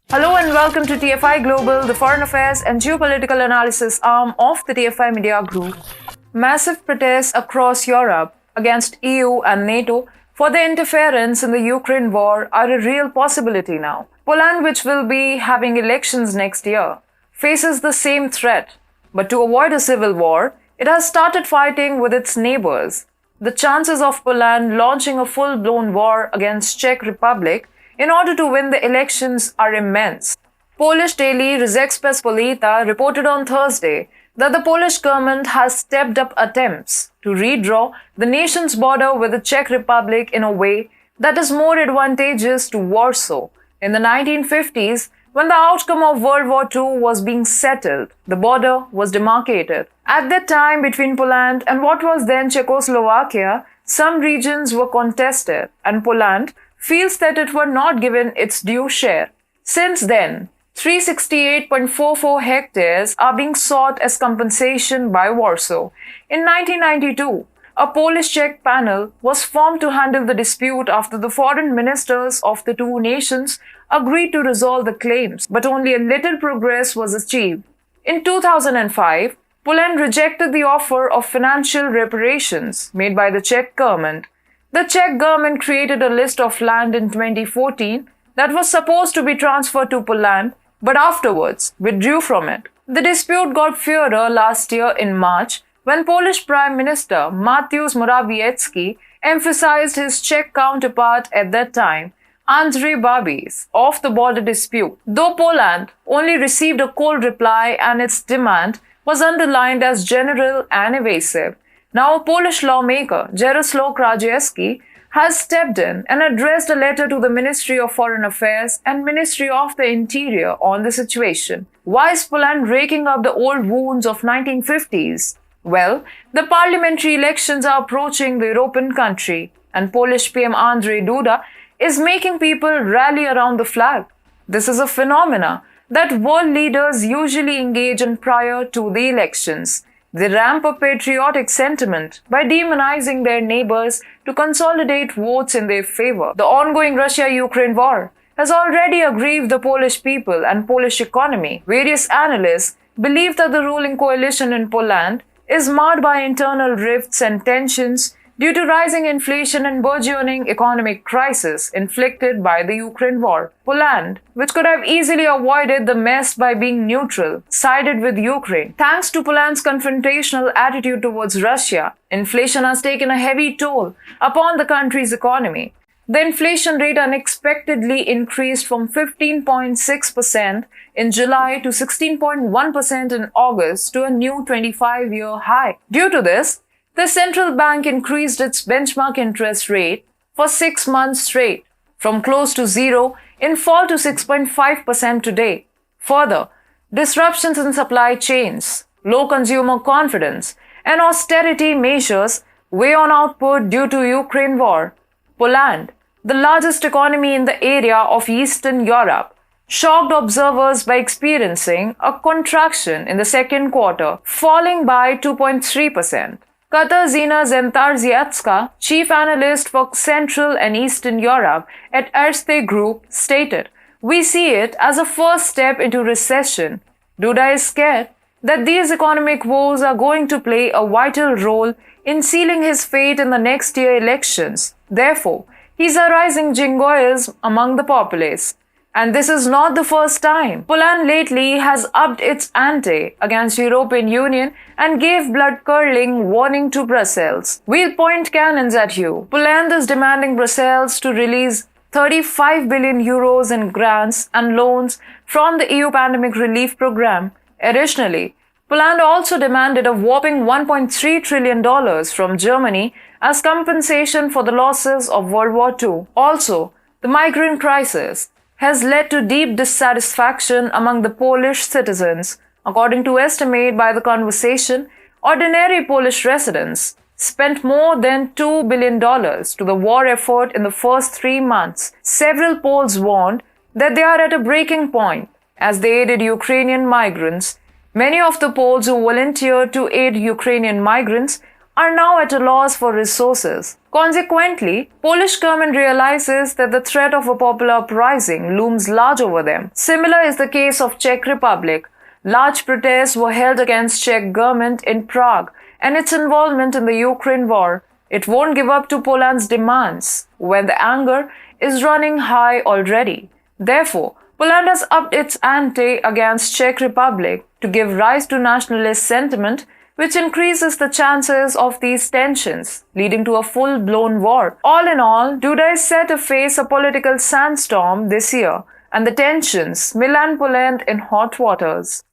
Hello and welcome to TFI Global, the foreign affairs and geopolitical analysis arm of the TFI Media Group. Massive protests across Europe against EU and NATO for their interference in the Ukraine war are a real possibility now. Poland, which will be having elections next year, faces the same threat. But to avoid a civil war, it has started fighting with its neighbors. The chances of Poland launching a full-blown war against Czech Republic in order to win the elections are immense. Polish daily Rzeczpospolita reported on Thursday that the Polish government has stepped up attempts to redraw the nation's border with the Czech Republic in a way that is more advantageous to Warsaw. In the 1950s, when the outcome of World War II was being settled, the border was demarcated. At that time, between Poland and what was then Czechoslovakia, some regions were contested, and Poland feels that it were not given its due share. Since then, 368.44 hectares are being sought as compensation by Warsaw. In 1992, a Polish-Czech panel was formed to handle the dispute after the foreign ministers of the two nations agreed to resolve the claims, but only a little progress was achieved. In 2005, Poland rejected the offer of financial reparations made by the Czech government. The Czech government created a list of land in 2014 that was supposed to be transferred to Poland, but afterwards withdrew from it. The dispute got further last year in March when Polish Prime Minister Mateusz Morawiecki emphasized his Czech counterpart at that time, Andrzej Babis, of the border dispute. Though Poland only received a cold reply and its demand was underlined as general and evasive, now a Polish lawmaker, Jaroslaw Krajewski, has stepped in and addressed a letter to the Ministry of Foreign Affairs and Ministry of the Interior on the situation. Why is Poland raking up the old wounds of 1950s? Well, the parliamentary elections are approaching the European country, and Polish PM Andrzej Duda is making people rally around the flag. This is a phenomena that world leaders usually engage in prior to the elections. They ramp up patriotic sentiment by demonizing their neighbors to consolidate votes in their favor. The ongoing Russia-Ukraine war has already aggrieved the Polish people and Polish economy. Various analysts believe that the ruling coalition in Poland is marred by internal rifts and tensions due to rising inflation and burgeoning economic crisis inflicted by the Ukraine war. Poland, which could have easily avoided the mess by being neutral, sided with Ukraine. Thanks to Poland's confrontational attitude towards Russia, inflation has taken a heavy toll upon the country's economy. The inflation rate unexpectedly increased from 15.6% in July to 16.1% in August to a new 25-year high. Due to this, the central bank increased its benchmark interest rate for 6 months straight, from close to zero in fall to 6.5% today. Further, disruptions in supply chains, low consumer confidence, and austerity measures weigh on output due to Ukraine war. Poland, the largest economy in the area of Eastern Europe, shocked observers by experiencing a contraction in the second quarter, falling by 2.3%. Katarzyna Zentarziatska, chief analyst for Central and Eastern Europe at Erste Group, stated, "We see it as a first step into recession. Duda is scared that these economic woes are going to play a vital role in sealing his fate in the next year elections. Therefore, he's arising jingoism among the populace. And this is not the first time. Poland lately has upped its ante against European Union and gave blood-curdling warning to Brussels. We'll point cannons at you. Poland is demanding Brussels to release 35 billion euros in grants and loans from the EU pandemic relief program. Additionally, Poland also demanded a whopping $1.3 trillion from Germany as compensation for the losses of World War II. Also, the migrant crisis has led to deep dissatisfaction among the Polish citizens. According to estimate by The Conversation, ordinary Polish residents spent more than $2 billion to the war effort in the first 3 months. Several polls warned that they are at a breaking point as they aided Ukrainian migrants. Many of the Poles who volunteered to aid Ukrainian migrants are now at a loss for resources. Consequently, Polish government realizes that the threat of a popular uprising looms large over them. Similar is the case of Czech Republic. Large protests were held against Czech government in Prague and its involvement in the Ukraine war. It won't give up to Poland's demands when the anger is running high already. Therefore, Poland has upped its ante against Czech Republic to give rise to nationalist sentiment, which increases the chances of these tensions, leading to a full-blown war. All in all, Duda is set to face a political sandstorm this year, and the tensions may land Poland in hot waters.